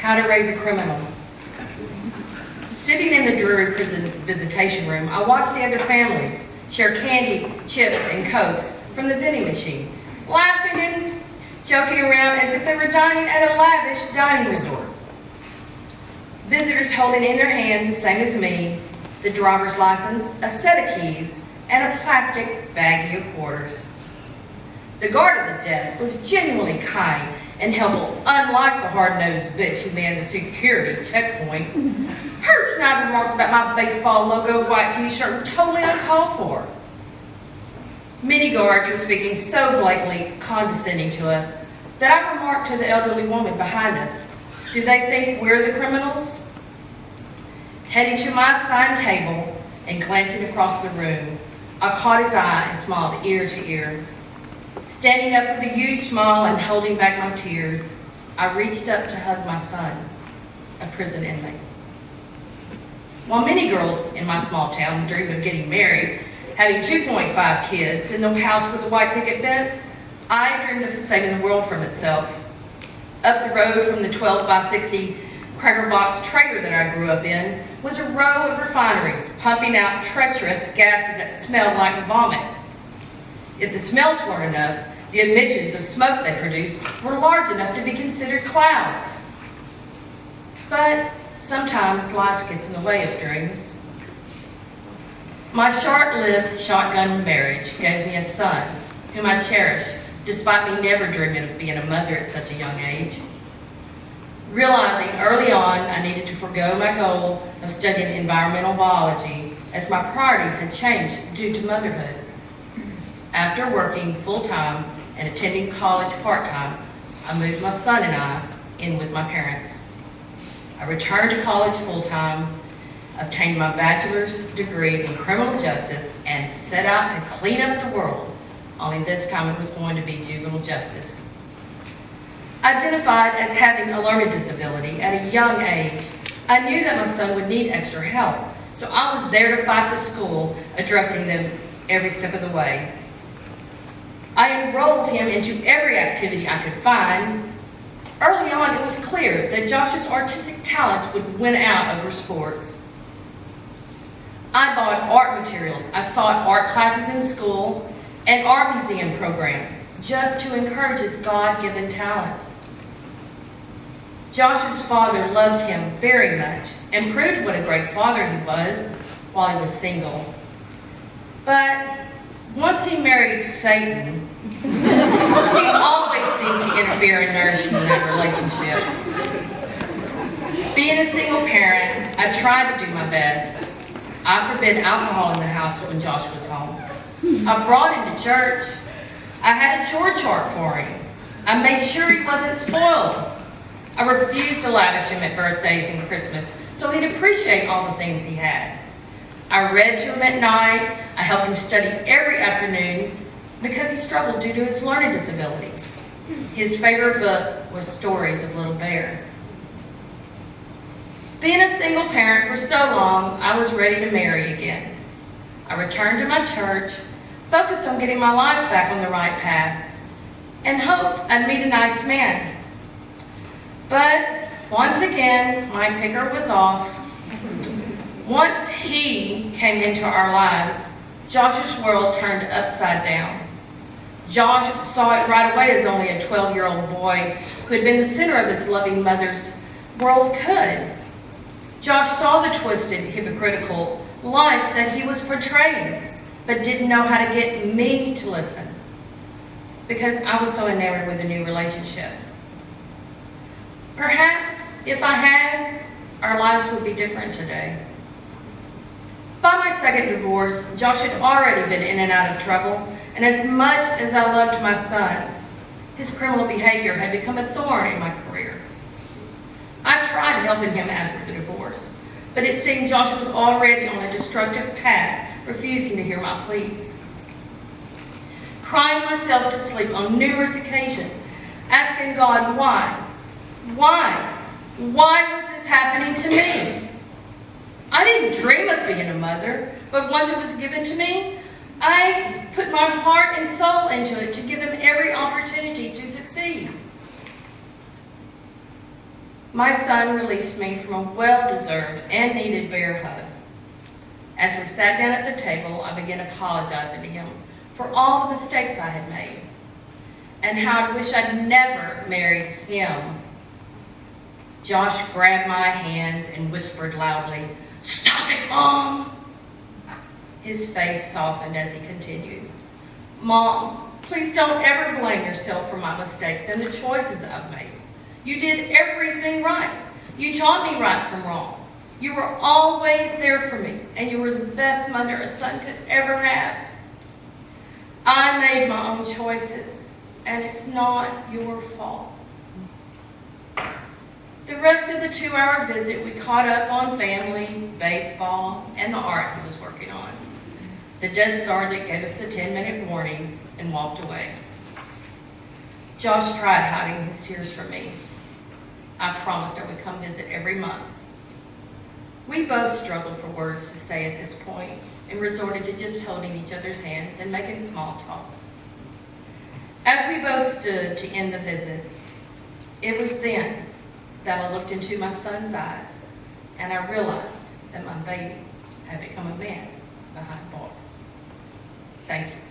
How to Raise a Criminal. Sitting in the dreary prison visitation room, I watched the other families share candy, chips, and Cokes from the vending machine, laughing and joking around as if they were dining at a lavish dining resort. Visitors holding in their hands, the same as me, the driver's license, a set of keys, and a plastic baggie of quarters. The guard at the desk was genuinely kind and helpful, unlike the hard-nosed bitch who manned the security checkpoint. Her snide remarks about my baseball logo white t-shirt were totally uncalled for. Many guards were speaking so blatantly condescending to us that I remarked to the elderly woman behind us, "Do they think we're the criminals?" Heading to my assigned table and glancing across the room, I caught his eye and smiled ear to ear. Standing up with a huge smile and holding back my tears, I reached up to hug my son, a prison inmate. While many girls in my small town dreamed of getting married, having 2.5 kids, in the house with the white picket fence, I dreamed of saving the world from itself. Up the road from the 12 by 60 cracker box trailer that I grew up in was a row of refineries pumping out treacherous gases that smelled like vomit. If the smells weren't enough, the emissions of smoke they produced were large enough to be considered clouds. But sometimes life gets in the way of dreams. My short-lived shotgun marriage gave me a son whom I cherish, despite me never dreaming of being a mother at such a young age. Realizing early on I needed to forgo my goal of studying environmental biology as my priorities had changed due to motherhood. After working full-time and attending college part-time, I moved my son and I in with my parents. I returned to college full-time, obtained my bachelor's degree in criminal justice, and set out to clean up the world, only this time it was going to be juvenile justice. Identified as having a learning disability at a young age, I knew that my son would need extra help, so I was there to fight the school, addressing them every step of the way. I enrolled him into every activity I could find. Early on, it was clear that Josh's artistic talents would win out over sports. I bought art materials. I sought art classes in school and art museum programs just to encourage his God-given talent. Josh's father loved him very much and proved what a great father he was while he was single. But once he married Satan, she always seemed to interfere in nourishing that relationship. Being a single parent, I tried to do my best. I forbid alcohol in the house when Josh was home. I brought him to church. I had a chore chart for him. I made sure he wasn't spoiled. I refused to lavish him at birthdays and Christmas so he'd appreciate all the things he had. I read to him at night. I helped him study every afternoon because he struggled due to his learning disability. His favorite book was Stories of Little Bear. Being a single parent for so long, I was ready to marry again. I returned to my church, focused on getting my life back on the right path, and hoped I'd meet a nice man. But once again, my picker was off. Once he came into our lives, Josh's world turned upside down. Josh saw it right away as only a 12-year-old boy who had been the center of his loving mother's world could. Josh saw the twisted, hypocritical life that he was portraying, but didn't know how to get me to listen because I was so enamored with a new relationship. Perhaps if I had, our lives would be different today. By my second divorce, Josh had already been in and out of trouble, and as much as I loved my son, his criminal behavior had become a thorn in my career. I tried helping him after the divorce, but it seemed Josh was already on a destructive path, refusing to hear my pleas. Crying myself to sleep on numerous occasions, asking God why. Why? Why was this happening to me? I didn't dream of being a mother, but once it was given to me, I put my heart and soul into it to give him every opportunity to succeed. My son released me from a well-deserved and needed bear hug. As we sat down at the table, I began apologizing to him for all the mistakes I had made and how I wish I'd never married him. Josh grabbed my hands and whispered loudly, "Stop it, Mom!" His face softened as he continued. "Mom, please don't ever blame yourself for my mistakes and the choices I've made. You did everything right. You taught me right from wrong. You were always there for me, and you were the best mother a son could ever have. I made my own choices, and it's not your fault." The rest of the 2-hour visit, we caught up on family, baseball, and the art he was working on. The desk sergeant gave us the 10-minute warning and walked away. Josh tried hiding his tears from me. I promised I would come visit every month. We both struggled for words to say at this point and resorted to just holding each other's hands and making small talk. As we both stood to end the visit, it was then that I looked into my son's eyes and I realized that my baby had become a man behind bars. Thank you.